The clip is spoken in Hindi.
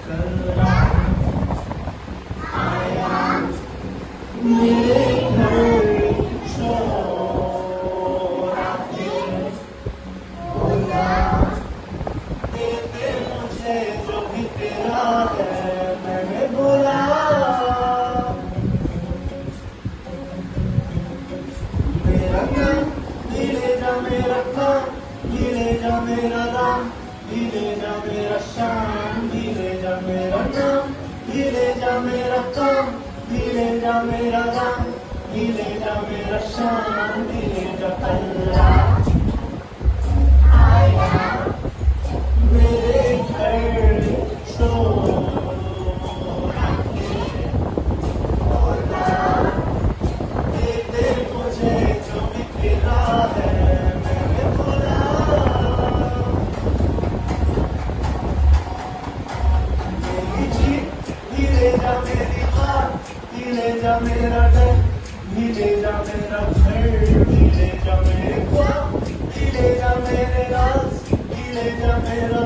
कल्ला आया मेरे घर चोर आके बोला दे दे मुझे जो भी तेरा है। मैंने बोला मेरा नाम ले जा, मेरा काम ले जा, मेरा नाम ले जा, मेरा शान ले जा, मेरा नाम ले जा, मेरा काम ले जा, मेरा नाम ले जा, मेरा शान ले जा। कल्ला आया मेरे घर चोर आके बोला दे दे मुझे जो भी तेरा है। मैंने बोला मेरी जीत ले जा, मेरी हार ले जा, मेरा डर ले जा, मेरा घर ले जा, मेरे ख्वाब ले जा, मेरे राज ले जा, मेरा